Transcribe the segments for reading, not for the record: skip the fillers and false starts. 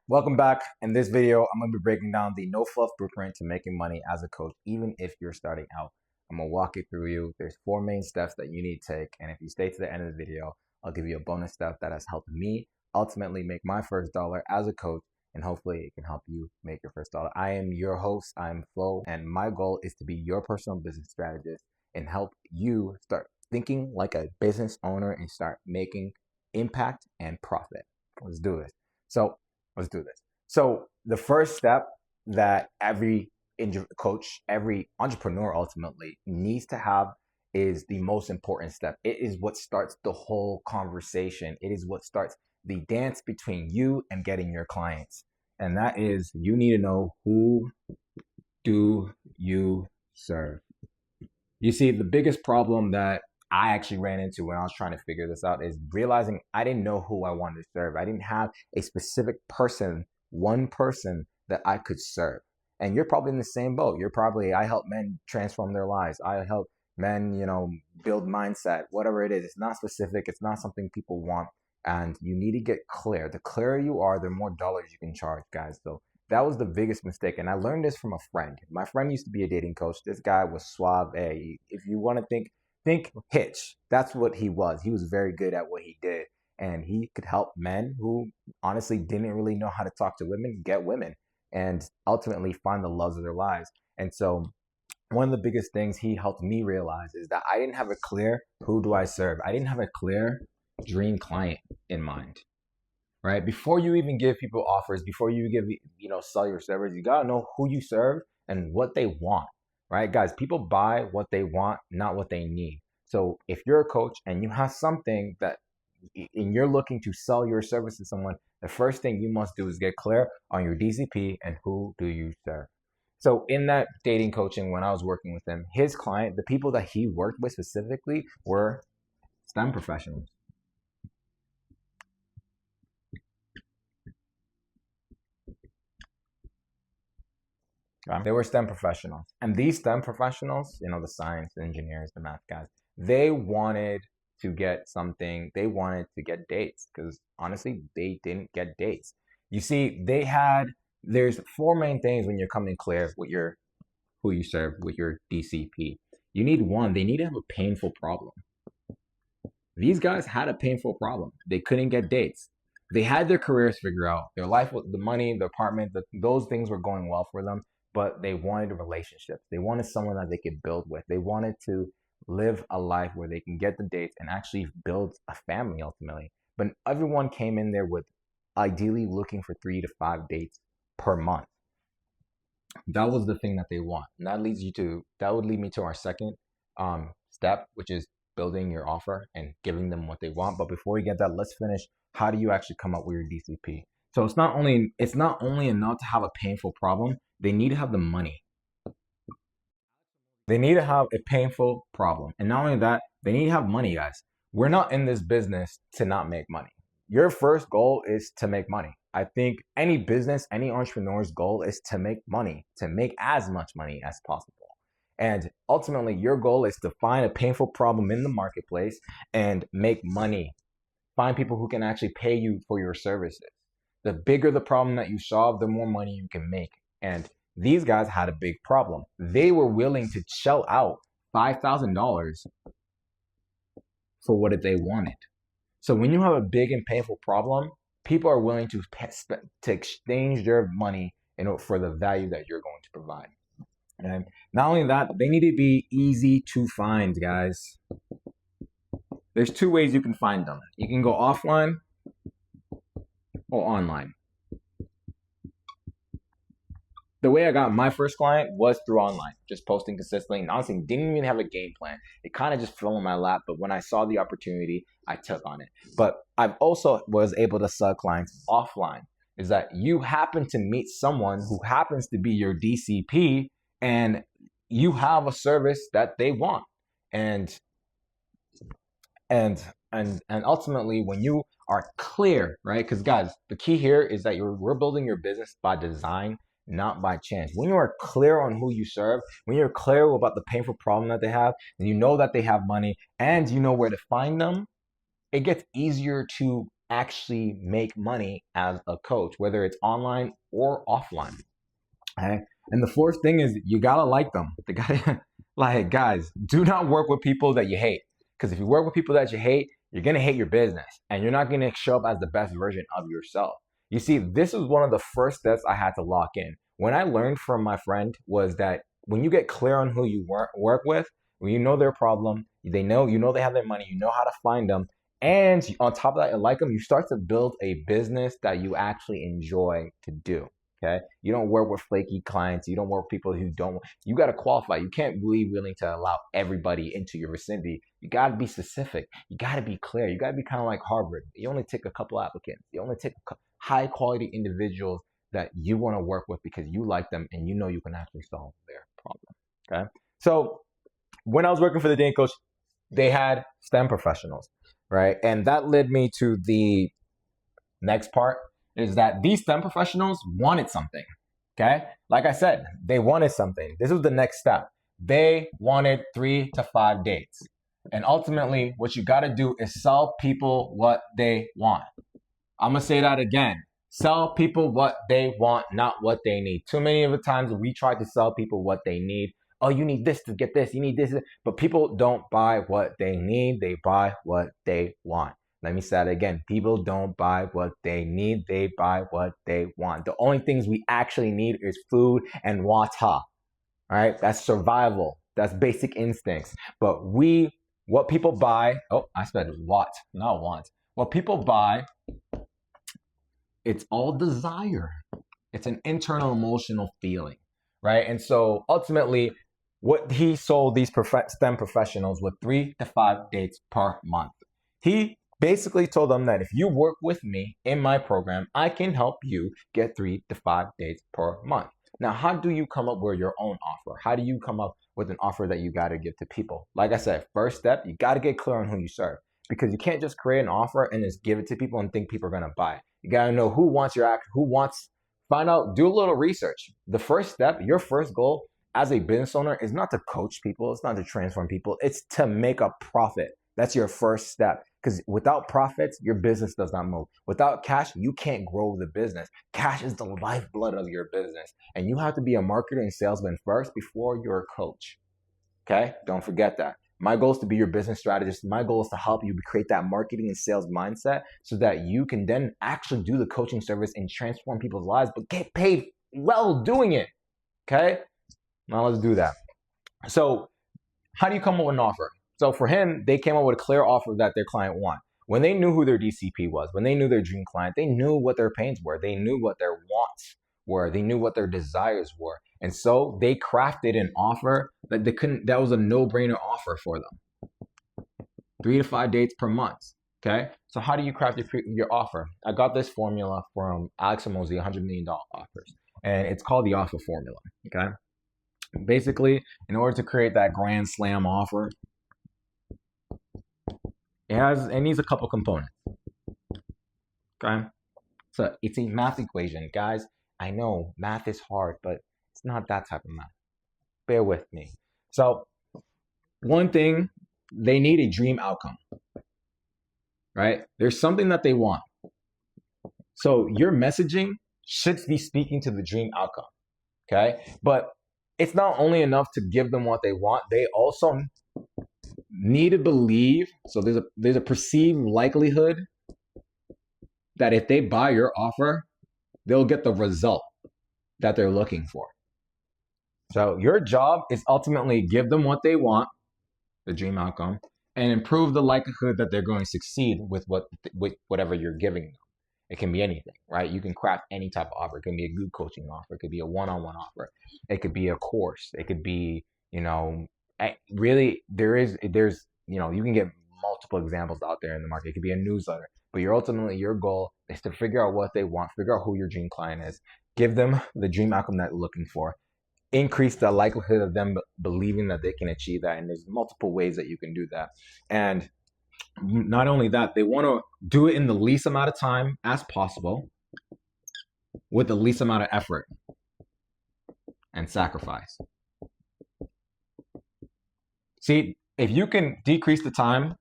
Welcome back. In this video, I'm going to be breaking down the No-Fluff Blueprint to making money as a coach, even if you're starting out. I'm going to walk it through you. There's 4 main steps that you need to take. And if you stay to the end of the video, I'll give you a bonus step that has helped me ultimately make my first dollar as a coach. And hopefully it can help you make your first dollar. I am your host. I'm Flo. And my goal is to be your personal business strategist and help you start thinking like a business owner and start making impact and profit. Let's do this. Let's do this. So the first step that every coach, every entrepreneur ultimately needs to have is the most important step. It is what starts the whole conversation. It is what starts the dance between you and getting your clients. And that is, you need to know, who do you serve? You see, the biggest problem that I actually ran into when I was trying to figure this out is realizing I didn't know who I wanted to serve. I didn't have a specific person, one person that I could serve. And you're probably in the same boat. I help men transform their lives. I help men, build mindset, whatever it is. It's not specific. It's not something people want. And you need to get clear. The clearer you are, the more dollars you can charge, guys. So that was the biggest mistake. And I learned this from a friend. My friend used to be a dating coach. This guy was suave. If you want to think Hitch. That's what he was. He was very good at what he did. And he could help men who honestly didn't really know how to talk to women get women and ultimately find the loves of their lives. And so one of the biggest things he helped me realize is that I didn't have a clear who do I serve. I didn't have a clear dream client in mind, right? Before you even give people offers, before you sell your service, you got to know who you serve and what they want. Right, guys, people buy what they want, not what they need. So if you're a coach and you have something and you're looking to sell your service to someone, the first thing you must do is get clear on your DCP and who do you serve. So in that dating coaching, when I was working with him, his client, the people that he worked with specifically were STEM professionals. They were STEM professionals. And these STEM professionals, the science, the engineers, the math guys, they wanted to get something. They wanted to get dates because honestly, they didn't get dates. You see, there's 4 main things when you're coming clear with who you serve, with your DCP. You need one, they need to have a painful problem. These guys had a painful problem. They couldn't get dates. They had their careers figured out. Their life, the money, the apartment, those things were going well for them. But they wanted a relationship. They wanted someone that they could build with. They wanted to live a life where they can get the dates and actually build a family ultimately. But everyone came in there with ideally looking for 3 to 5 dates per month. That was the thing that they want. And that would lead me to our second step, which is building your offer and giving them what they want. But before we get that, let's finish. How do you actually come up with your DCP? So it's not only enough to have a painful problem. They need to have the money. They need to have a painful problem. And not only that, they need to have money, guys. We're not in this business to not make money. Your first goal is to make money. I think any business, any entrepreneur's goal is to make money, to make as much money as possible. And ultimately, your goal is to find a painful problem in the marketplace and make money. Find people who can actually pay you for your services. The bigger the problem that you solve, the more money you can make. And these guys had a big problem. They were willing to shell out $5,000 for what they wanted. So when you have a big and painful problem, people are willing to exchange their money for the value that you're going to provide. And not only that, they need to be easy to find, guys. There's 2 ways you can find them. You can go offline or online. The way I got my first client was through online, just posting consistently. And honestly, didn't even have a game plan. It kind of just fell in my lap. But when I saw the opportunity, I took on it. But I've also was able to sell clients offline. Is that you happen to meet someone who happens to be your DCP and you have a service that they want. And ultimately, when you are clear, right? Because guys, the key here is that we're building your business by design, not by chance. When you are clear on who you serve, when you're clear about the painful problem that they have, and you know that they have money and you know where to find them, it gets easier to actually make money as a coach, whether it's online or offline. Okay? And the fourth thing is you gotta like them. They gotta like guys, do not work with people that you hate. Because if you work with people that you hate, you're gonna hate your business and you're not gonna show up as the best version of yourself. You see, this was one of the first steps I had to lock in. When I learned from my friend was that when you get clear on who you work with, when you know their problem, they know you know they have their money, you know how to find them, and on top of that, you like them, you start to build a business that you actually enjoy to do. Okay, you don't work with flaky clients. You don't work with people who don't. You got to qualify. You can't be willing to allow everybody into your vicinity. You got to be specific. You got to be clear. You got to be kind of like Harvard. You only take a couple applicants. You only take high quality individuals that you want to work with because you like them and you know you can actually solve their problem. Okay, so when I was working for the Dane Coach, they had STEM professionals, right? And that led me to the next part. Is that these STEM professionals wanted something, okay? Like I said, they wanted something. This was the next step. They wanted 3 to 5 dates. And ultimately, what you gotta do is sell people what they want. I'm gonna say that again. Sell people what they want, not what they need. Too many of the times we try to sell people what they need. Oh, you need this to get this, you need this. But people don't buy what they need, they buy what they want. Let me say that again. People don't buy what they need. They buy what they want. The only things we actually need is food and water. All right. That's survival. That's basic instincts. But what people buy, I said what, not want. What people buy, it's all desire. It's an internal emotional feeling. Right. And so ultimately, what he sold these STEM professionals with 3 to 5 dates per month. He basically told them that if you work with me in my program, I can help you get 3 to 5 dates per month. Now, how do you come up with your own offer? How do you come up with an offer that you got to give to people? Like I said, first step, you got to get clear on who you serve because you can't just create an offer and just give it to people and think people are going to buy it. You got to know who wants your act, find out, do a little research. The first step, your first goal as a business owner is not to coach people. It's not to transform people. It's to make a profit. That's your first step. Because without profits, your business does not move. Without cash, you can't grow the business. Cash is the lifeblood of your business. And you have to be a marketer and salesman first before you're a coach. Okay? Don't forget that. My goal is to be your business strategist. My goal is to help you create that marketing and sales mindset so that you can then actually do the coaching service and transform people's lives, but get paid well doing it. Okay? Now let's do that. So how do you come up with an offer? So for him, they came up with a clear offer that their client want. When they knew who their DCP was, when they knew their dream client, they knew what their pains were. They knew what their wants were. They knew what their desires were. And so they crafted an offer that was a no-brainer offer for them. 3 to 5 dates per month. Okay. So how do you craft your offer? I got this formula from Alex Hormozi, $100 million offers, and it's called the offer formula. Okay. Basically, in order to create that grand slam offer, it needs a couple components. Okay. So it's a math equation. Guys, I know math is hard, but it's not that type of math. Bear with me. So one thing, they need a dream outcome. Right? There's something that they want. So your messaging should be speaking to the dream outcome. Okay? But it's not only enough to give them what they want, they also need to believe, so there's a perceived likelihood that if they buy your offer, they'll get the result that they're looking for. So your job is ultimately give them what they want, the dream outcome, and improve the likelihood that they're going to succeed with whatever you're giving them. It can be anything, right? You can craft any type of offer. It can be a group coaching offer. It could be a one-on-one offer. It could be a course. It could be, really, there's, you can get multiple examples out there in the market. It could be a newsletter, but your goal is to figure out what they want, figure out who your dream client is, give them the dream outcome that they're looking for, increase the likelihood of them believing that they can achieve that. And there's multiple ways that you can do that. And not only that, they want to do it in the least amount of time as possible with the least amount of effort and sacrifice. See, if you can decrease the time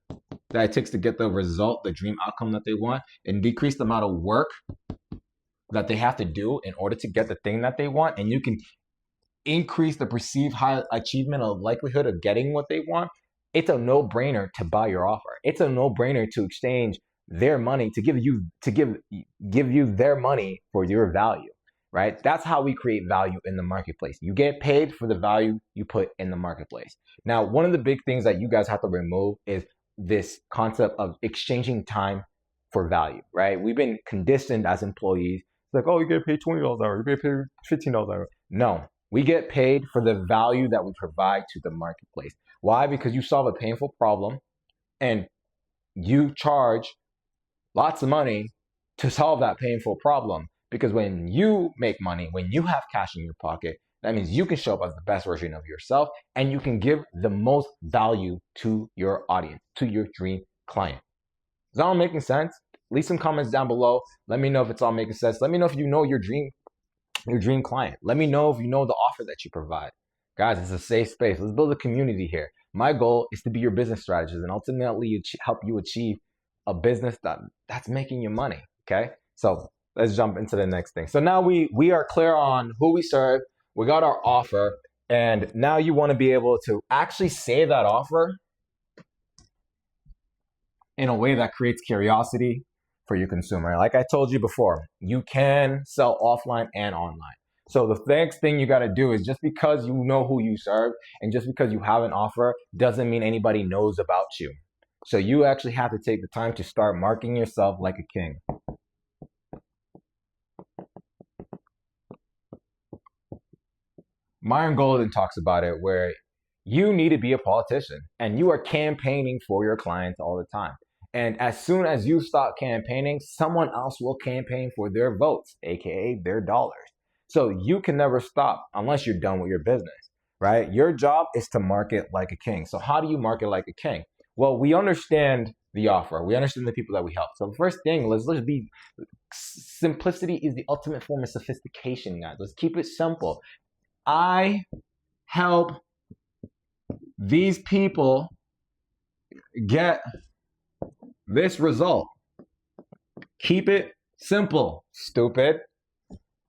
that it takes to get the result, the dream outcome that they want, and decrease the amount of work that they have to do in order to get the thing that they want, and you can increase the perceived high achievement of likelihood of getting what they want, it's a no-brainer to buy your offer. It's a no-brainer to exchange their money, to give you their money for your value, right? That's how we create value in the marketplace. You get paid for the value you put in the marketplace. Now, one of the big things that you guys have to remove is this concept of exchanging time for value, right? We've been conditioned as employees. It's like, oh, you get paid $20 an hour, you get paid $15 an hour. No, we get paid for the value that we provide to the marketplace. Why? Because you solve a painful problem and you charge lots of money to solve that painful problem. Because when you make money, when you have cash in your pocket, that means you can show up as the best version of yourself and you can give the most value to your audience, to your dream client. Is that all making sense? Leave some comments down below. Let me know if it's all making sense. Let me know if you know your dream client. Let me know if you know the offer that you provide. Guys, it's a safe space. Let's build a community here. My goal is to be your business strategist and ultimately help you achieve a business that's making you money, okay? So let's jump into the next thing. So now we are clear on who we serve. We got our offer, and now you want to be able to actually say that offer in a way that creates curiosity for your consumer. Like I told you before, you can sell offline and online. So the next thing you got to do is, just because you know who you serve and just because you have an offer doesn't mean anybody knows about you. So you actually have to take the time to start marketing yourself like a king. Myron Golden talks about it, where you need to be a politician and you are campaigning for your clients all the time. And as soon as you stop campaigning, someone else will campaign for their votes, aka their dollars. So you can never stop unless you're done with your business, right? Your job is to market like a king. So how do you market like a king? Well, we understand the offer. We understand the people that we help. So the first thing, let's be, simplicity is the ultimate form of sophistication, guys. Let's keep it simple. I help these people get this result. Keep it simple, stupid.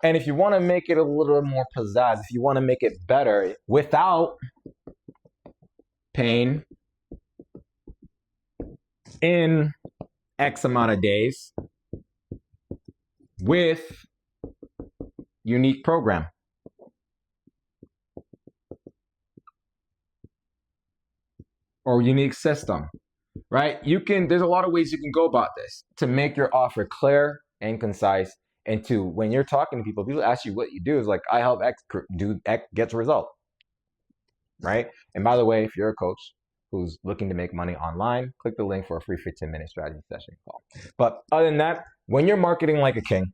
And if you want to make it a little more pizzazz, if you want to make it better without pain in X amount of days with unique program. Or unique system, right? There's a lot of ways you can go about this to make your offer clear and concise. And when you're talking to people ask you what you do, is like, I help X do X gets a result, right? And by the way, if you're a coach who's looking to make money online, click the link for a free 15-minute strategy session call. But other than that, when you're marketing like a king,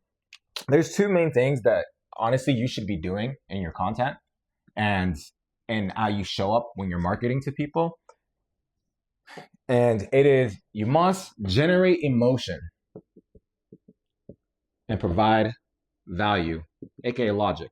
there's two main things that honestly you should be doing in your content and how you show up when you're marketing to people. And it is, you must generate emotion and provide value, aka logic.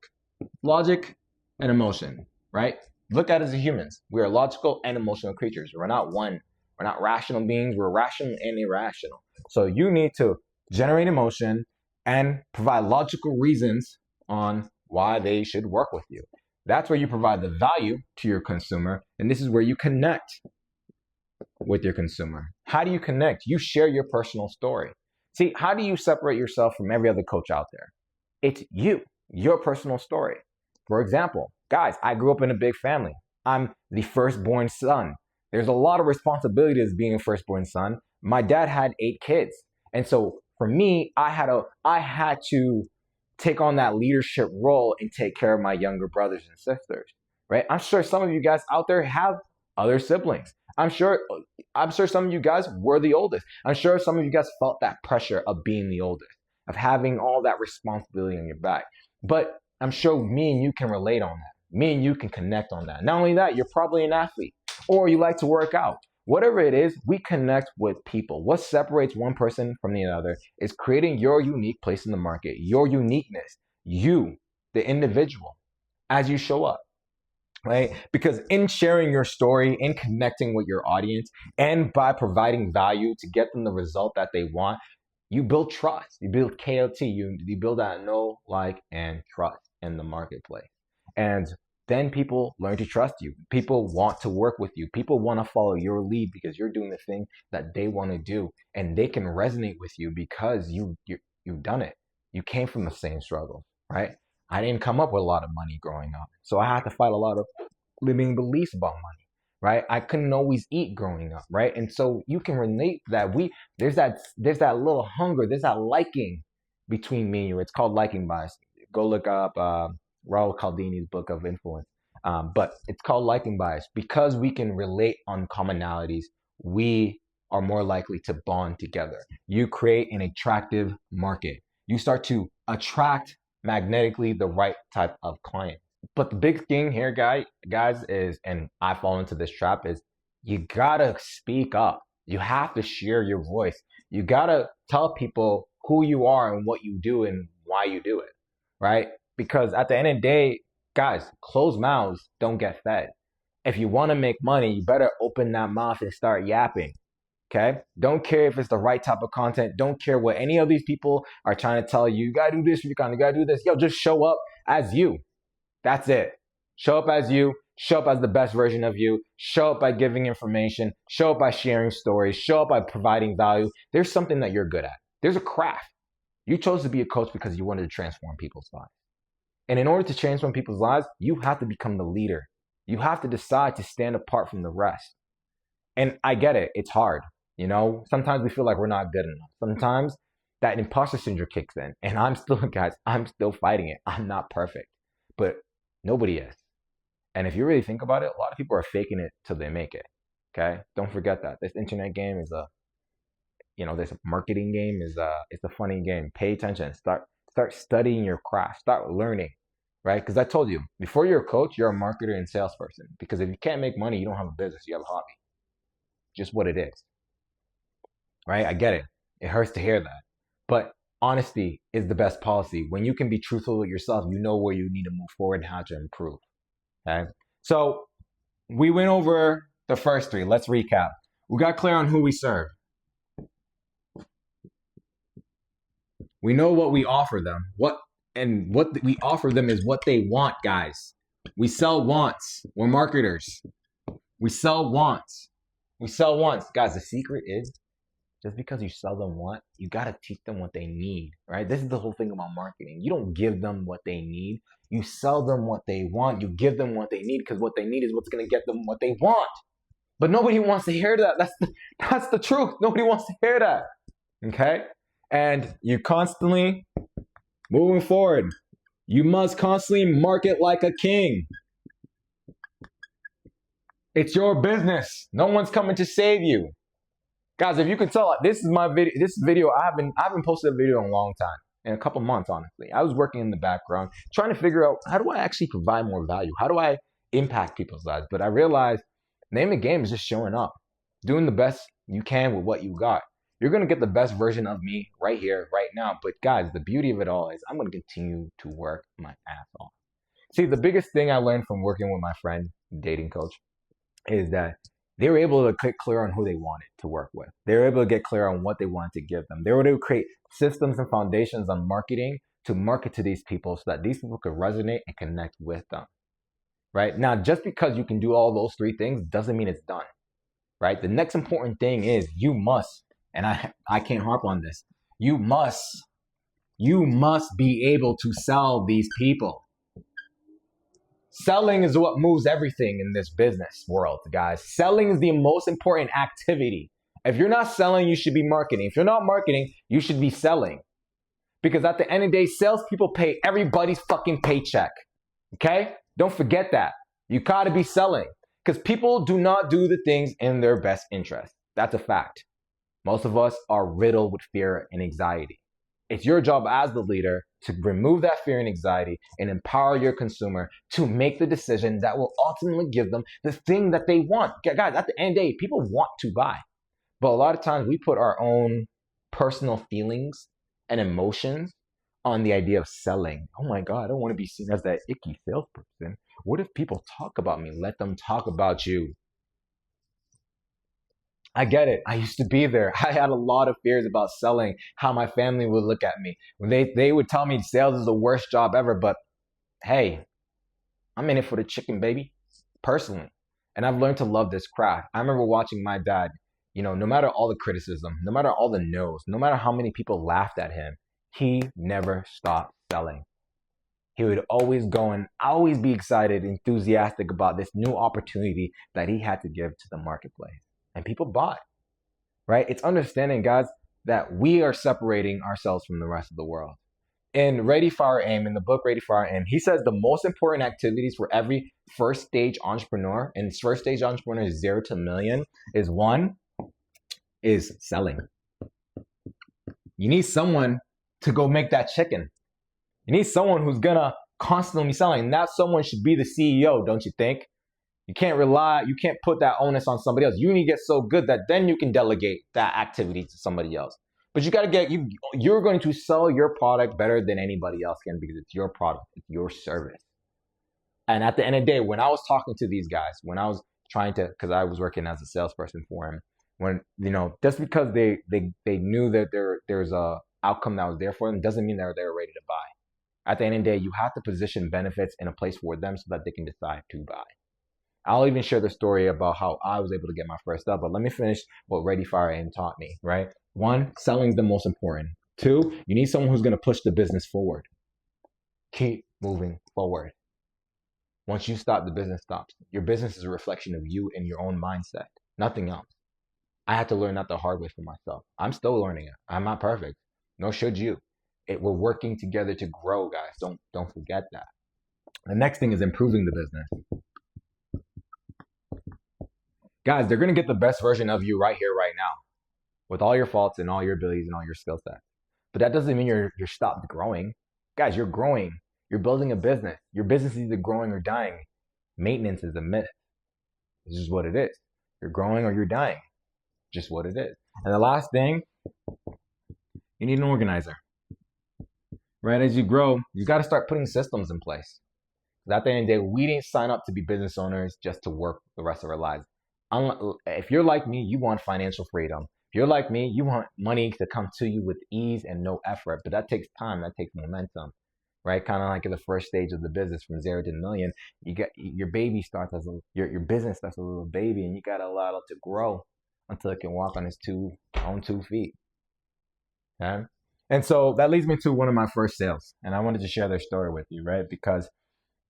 Logic and emotion, right? Look at it as humans. We are logical and emotional creatures. We're not one. We're not rational beings. We're rational and irrational. So you need to generate emotion and provide logical reasons on why they should work with you. That's where you provide the value to your consumer. And this is where you connect with your consumer. How do you connect? You share your personal story. See, how do you separate yourself from every other coach out there? It's your personal story. For example, guys, I grew up in a big family. I'm the firstborn son. There's a lot of responsibility as being a firstborn son. My dad had 8 kids. And so for me, I had to take on that leadership role and take care of my younger brothers and sisters, right? I'm sure some of you guys out there have other siblings. I'm sure some of you guys were the oldest. I'm sure some of you guys felt that pressure of being the oldest, of having all that responsibility on your back. But I'm sure me and you can relate on that. Me and you can connect on that. Not only that, you're probably an athlete or you like to work out. Whatever it is, we connect with people. What separates one person from the other is creating your unique place in the market, your uniqueness, you, the individual, as you show up. right? Because in sharing your story, in connecting with your audience, and by providing value to get them the result that they want, you build trust. You build KOT. You build that know, like, and trust in the marketplace. And then people learn to trust you. People want to work with you. People want to follow your lead because you're doing the thing that they want to do, and they can resonate with you because you've done it. You came from the same struggle, right? I didn't come up with a lot of money growing up, so I had to fight a lot of limiting beliefs about money, right? I couldn't always eat growing up, right? And so you can relate that there's that little hunger, there's that liking between me and you. It's called liking bias. Go look up Raul Caldini's book of influence. But it's called liking bias because we can relate on commonalities. We are more likely to bond together. You create an attractive market. You start to attract magnetically the right type of client. But the big thing here, guys, is, and I fall into this trap, is you gotta speak up. You have to share your voice. You gotta tell people who you are and what you do and why you do it, right? Because at the end of the day, guys, closed mouths don't get fed. If you want to make money, you better open that mouth and start yapping. Okay? Don't care if it's the right type of content. Don't care what any of these people are trying to tell you. You gotta do this, you gotta do this. Yo, just show up as you. That's it. Show up as you. Show up as the best version of you. Show up by giving information. Show up by sharing stories. Show up by providing value. There's something that you're good at. There's a craft. You chose to be a coach because you wanted to transform people's lives. And in order to transform people's lives, you have to become the leader. You have to decide to stand apart from the rest. And I get it. It's hard. You know, sometimes we feel like we're not good enough. Sometimes that imposter syndrome kicks in. And I'm still fighting it. I'm not perfect. But nobody is. And if you really think about it, a lot of people are faking it till they make it. Okay? Don't forget that. This internet game is this marketing game it's a funny game. Pay attention. Start studying your craft. Start learning, right? Because I told you, before you're a coach, you're a marketer and salesperson. Because if you can't make money, you don't have a business. You have a hobby. Just what it is, right? I get it. It hurts to hear that. But honesty is the best policy. When you can be truthful with yourself, you know where you need to move forward and how to improve, okay? So we went over the first three. Let's recap. We got clear on who we serve. We know what we offer them. What we offer them is what they want, guys. We sell wants. We're marketers. We sell wants. We sell wants. Guys, the secret is just because you sell them what, you got to teach them what they need, right? This is the whole thing about marketing. You don't give them what they need. You sell them what they want. You give them what they need because what they need is what's going to get them what they want. But nobody wants to hear that. That's the truth. Nobody wants to hear that, okay? And you constantly moving forward. You must constantly market like a king. It's your business. No one's coming to save you. Guys, if you can tell, this is my video. This video, I haven't posted a video in a long time, in a couple months, honestly. I was working in the background, trying to figure out how do I actually provide more value? How do I impact people's lives? But I realized name of the game is just showing up, doing the best you can with what you got. You're going to get the best version of me right here, right now. But guys, the beauty of it all is I'm going to continue to work my ass off. See, the biggest thing I learned from working with my friend, dating coach, is that they were able to get clear on who they wanted to work with. They were able to get clear on what they wanted to give them. They were able to create systems and foundations on marketing to market to these people so that these people could resonate and connect with them, right? Now, just because you can do all those three things doesn't mean it's done, right? The next important thing is you must, and I can't harp on this, you must be able to sell these people. Selling is what moves everything in this business world, guys. Selling is the most important activity. If you're not selling, you should be marketing. If you're not marketing, you should be selling. Because at the end of the day, salespeople pay everybody's fucking paycheck. Okay? Don't forget that. You gotta be selling. Because people do not do the things in their best interest. That's a fact. Most of us are riddled with fear and anxiety. It's your job as the leader to remove that fear and anxiety and empower your consumer to make the decision that will ultimately give them the thing that they want. Guys, at the end of the day, people want to buy. But a lot of times we put our own personal feelings and emotions on the idea of selling. Oh my God, I don't want to be seen as that icky salesperson. What if people talk about me? Let them talk about you. I get it. I used to be there. I had a lot of fears about selling, how my family would look at me. When they would tell me sales is the worst job ever, but hey, I'm in it for the chicken, baby, personally. And I've learned to love this craft. I remember watching my dad, no matter all the criticism, no matter all the no's, no matter how many people laughed at him, he never stopped selling. He would always go and always be excited, enthusiastic about this new opportunity that he had to give to the marketplace. And people bought, right? It's understanding, guys, that we are separating ourselves from the rest of the world. In Ready, Fire, Aim, in the book Ready, Fire, Aim, he says the most important activities for every first stage entrepreneur, and first stage entrepreneur is 0 to million, is one, is selling. You need someone to go make that chicken. You need someone who's gonna constantly be selling. And that someone should be the CEO, don't you think? You can't put that onus on somebody else. You need to get so good that then you can delegate that activity to somebody else. But you gotta you're going to sell your product better than anybody else can because it's your product, it's your service. And at the end of the day, when I was talking to these guys, when I was because I was working as a salesperson for him, when, just because they knew that there's a outcome that was there for them doesn't mean they were ready to buy. At the end of the day, you have to position benefits in a place for them so that they can decide to buy. I'll even share the story about how I was able to get my first up, but let me finish what Ready, Fire, Aim taught me, right? 1, selling is the most important. 2, you need someone who's going to push the business forward. Keep moving forward. Once you stop, the business stops. Your business is a reflection of you and your own mindset, nothing else. I had to learn that the hard way for myself. I'm still learning it. I'm not perfect. Nor should you. We're working together to grow, guys. Don't forget that. The next thing is improving the business. Guys, they're going to get the best version of you right here, right now, with all your faults and all your abilities and all your skill sets. But that doesn't mean you're stopped growing. Guys, you're growing. You're building a business. Your business is either growing or dying. Maintenance is a myth. This is what it is. You're growing or you're dying. Just what it is. And the last thing, you need an organizer. Right? As you grow, you got to start putting systems in place. At the end of the day, we didn't sign up to be business owners just to work the rest of our lives. If you're like me, you want financial freedom. If you're like me, you want money to come to you with ease and no effort. But that takes time. That takes momentum, right? Kind of like in the first stage of the business, from 0 to a million, you get your baby starts as your business starts as a little baby, and you got to allow it to grow until it can walk on its own 2 feet. Okay? And so that leads me to one of my first sales, and I wanted to share their story with you, right? Because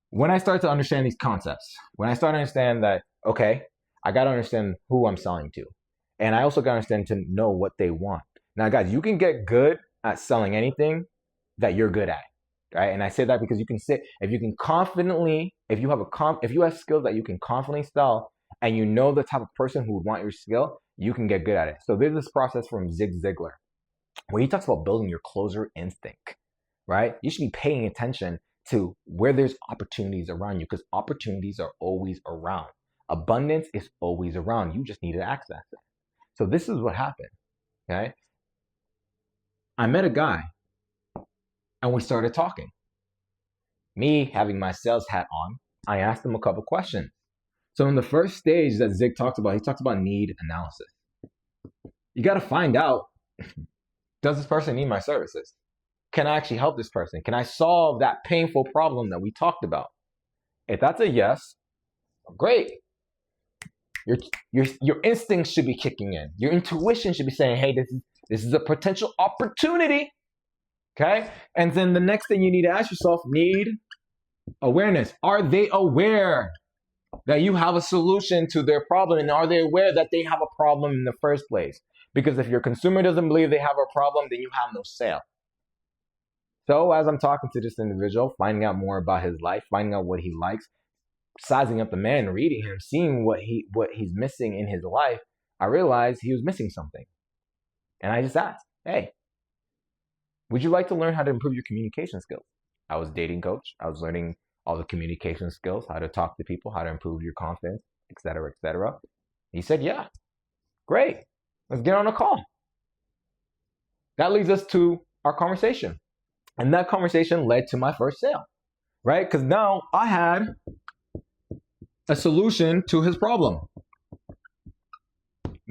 when I start to understand these concepts, when I start to understand that, okay, I got to understand who I'm selling to. And I also got to understand to know what they want. Now, guys, you can get good at selling anything that you're good at, right? And I say that because you can say, if you have skills that you can confidently sell, and you know the type of person who would want your skill, you can get good at it. So there's this process from Zig Ziglar, where he talks about building your closer instinct, right? You should be paying attention to where there's opportunities around you, because opportunities are always around. Abundance is always around. You just need to access it. So this is what happened, okay? I met a guy, and we started talking. Me having my sales hat on, I asked him a couple questions. So in the first stage that Zig talks about, he talks about need analysis. You got to find out, does this person need my services? Can I actually help this person? Can I solve that painful problem that we talked about? If that's a yes, great. Your instincts should be kicking in. Your intuition should be saying, hey, this is a potential opportunity. Okay? And then the next thing you need to ask yourself, need awareness. Are they aware that you have a solution to their problem? And are they aware that they have a problem in the first place? Because if your consumer doesn't believe they have a problem, then you have no sale. So as I'm talking to this individual, finding out more about his life, finding out what he likes, sizing up the man, reading him, seeing what he's missing in his life, I realized he was missing something. And I just asked, hey, would you like to learn how to improve your communication skills? I was a dating coach. I was learning all the communication skills, how to talk to people, how to improve your confidence, etc., etc. He said, yeah, great. Let's get on a call. That leads us to our conversation. And that conversation led to my first sale, right? Because now I had a solution to his problem.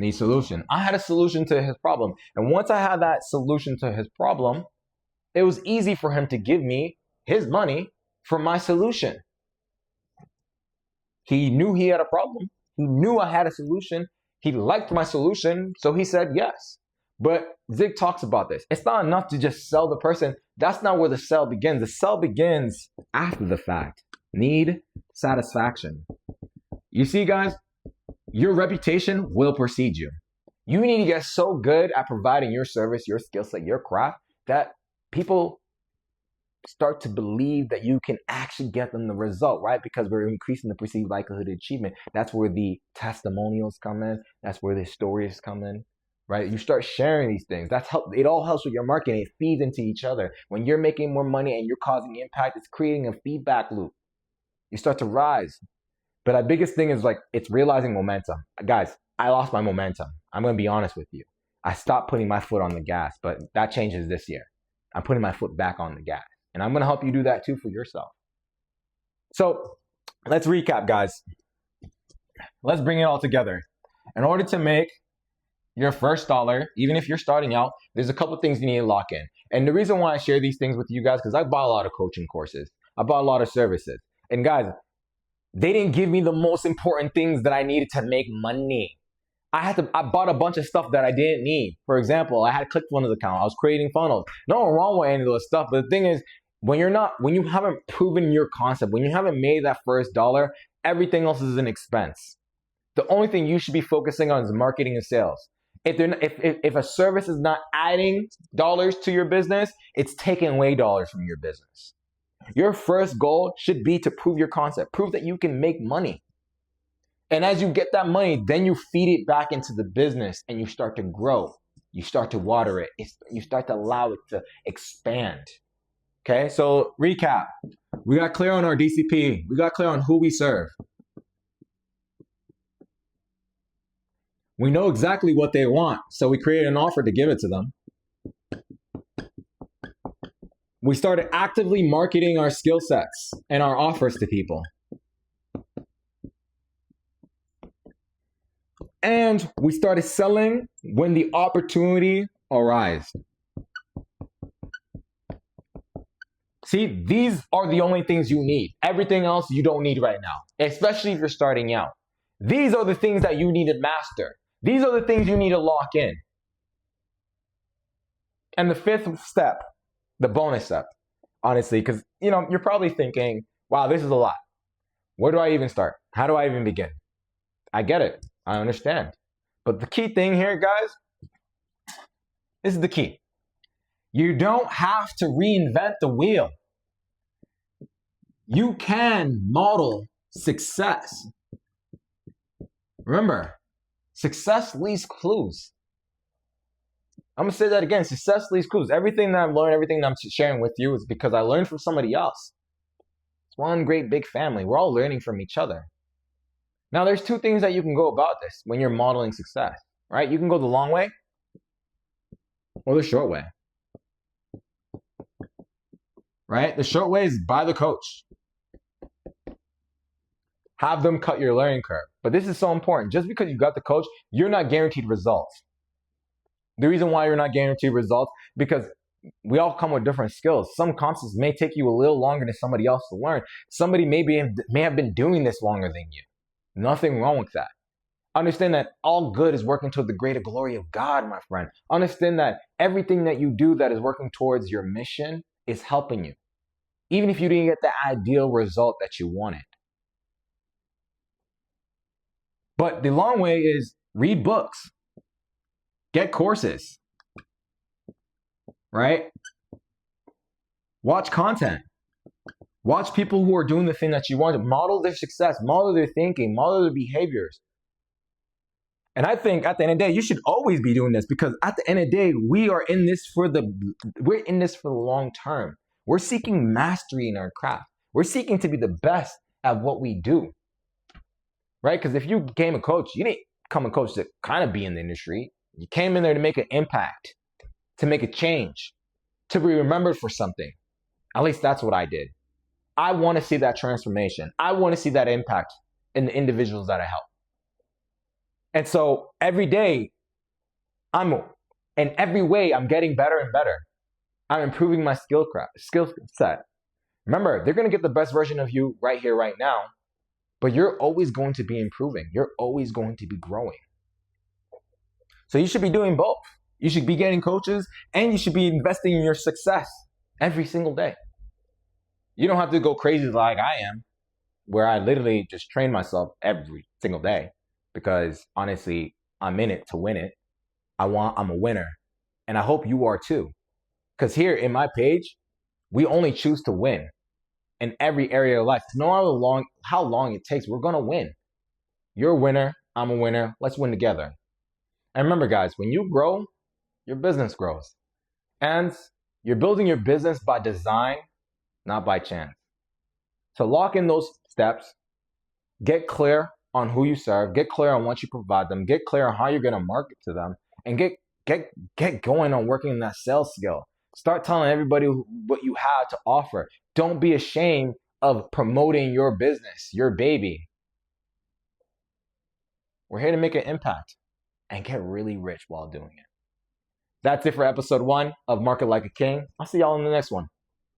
I had a solution to his problem. And once I had that solution to his problem, it was easy for him to give me his money for my solution. He knew he had a problem. He knew I had a solution. He liked my solution, so he said yes. But Zig talks about this. It's not enough to just sell the person. That's not where the sell begins. The sell begins after the fact. Need satisfaction. You see, guys, your reputation will precede you. You need to get so good at providing your service, your skill set, your craft, that people start to believe that you can actually get them the result, right? Because we're increasing the perceived likelihood of achievement. That's where the testimonials come in. That's where the stories come in, right? You start sharing these things. It all helps with your marketing. It feeds into each other. When you're making more money and you're causing impact, it's creating a feedback loop. You start to rise. But the biggest thing is it's realizing momentum. Guys, I lost my momentum. I'm going to be honest with you. I stopped putting my foot on the gas, but that changes this year. I'm putting my foot back on the gas. And I'm going to help you do that too for yourself. So let's recap, guys. Let's bring it all together. In order to make your first dollar, even if you're starting out, there's a couple things you need to lock in. And the reason why I share these things with you guys, because I bought a lot of coaching courses. I bought a lot of services. And guys, they didn't give me the most important things that I needed to make money. I bought a bunch of stuff that I didn't need. For example, I had a ClickFunnels account. I was creating funnels. Nothing wrong with any of those stuff. But the thing is, when you haven't proven your concept, when you haven't made that first dollar, everything else is an expense. The only thing you should be focusing on is marketing and sales. If a service is not adding dollars to your business, it's taking away dollars from your business. Your first goal should be to prove your concept, prove that you can make money. And as you get that money, then you feed it back into the business and you start to grow. You start to water it. You start to allow it to expand. Okay, so recap. We got clear on our DCP. We got clear on who we serve. We know exactly what they want, so we created an offer to give it to them. We started actively marketing our skill sets and our offers to people. And we started selling when the opportunity arose. See, these are the only things you need. Everything else you don't need right now, especially if you're starting out. These are the things that you need to master. These are the things you need to lock in. And the fifth step, the bonus step, honestly, because you're probably thinking, wow, this is a lot. Where do I even start? How do I even begin? I get it. I understand. But the key thing here, guys, this is the key. You don't have to reinvent the wheel. You can model success. Remember, success leaves clues. I'm going to say that again. Success leaves clues. Everything that I've learned, everything that I'm sharing with you is because I learned from somebody else. It's one great big family. We're all learning from each other. Now, there's two things that you can go about this when you're modeling success, right? You can go the long way or the short way, right? The short way is buy the coach. Have them cut your learning curve. But this is so important. Just because you got the coach, you're not guaranteed results. The reason why you're not guaranteed results, because we all come with different skills. Some concepts may take you a little longer than somebody else to learn. Somebody may have been doing this longer than you. Nothing wrong with that. Understand that all good is working toward the greater glory of God, my friend. Understand that everything that you do that is working towards your mission is helping you. Even if you didn't get the ideal result that you wanted. But the long way is read books. Get courses. Right? Watch content. Watch people who are doing the thing that you want to. Model their success, model their thinking, model their behaviors. And I think at the end of the day, you should always be doing this, because at the end of the day, we're in this for the long term. We're seeking mastery in our craft. We're seeking to be the best at what we do. Right? Because if you became a coach, you didn't become a coach to kind of be in the industry. You came in there to make an impact, to make a change, to be remembered for something. At least that's what I did. I want to see that transformation. I want to see that impact in the individuals that I help. And so every day, in every way, I'm getting better and better. I'm improving my skill set. Remember, they're going to get the best version of you right here, right now, but you're always going to be improving. You're always going to be growing. So you should be doing both. You should be getting coaches and you should be investing in your success every single day. You don't have to go crazy like I am, where I literally just train myself every single day because honestly, I'm in it to win it. I'm a winner. And I hope you are too. Because here in my page, we only choose to win in every area of life. No matter how long it takes, we're going to win. You're a winner. I'm a winner. Let's win together. And remember, guys, when you grow, your business grows. And you're building your business by design, not by chance. So lock in those steps. Get clear on who you serve. Get clear on what you provide them. Get clear on how you're going to market to them. And get going on working on that sales skill. Start telling everybody what you have to offer. Don't be ashamed of promoting your business, your baby. We're here to make an impact and get really rich while doing it. That's it for episode 1 of Market Like a King. I'll see y'all in the next one.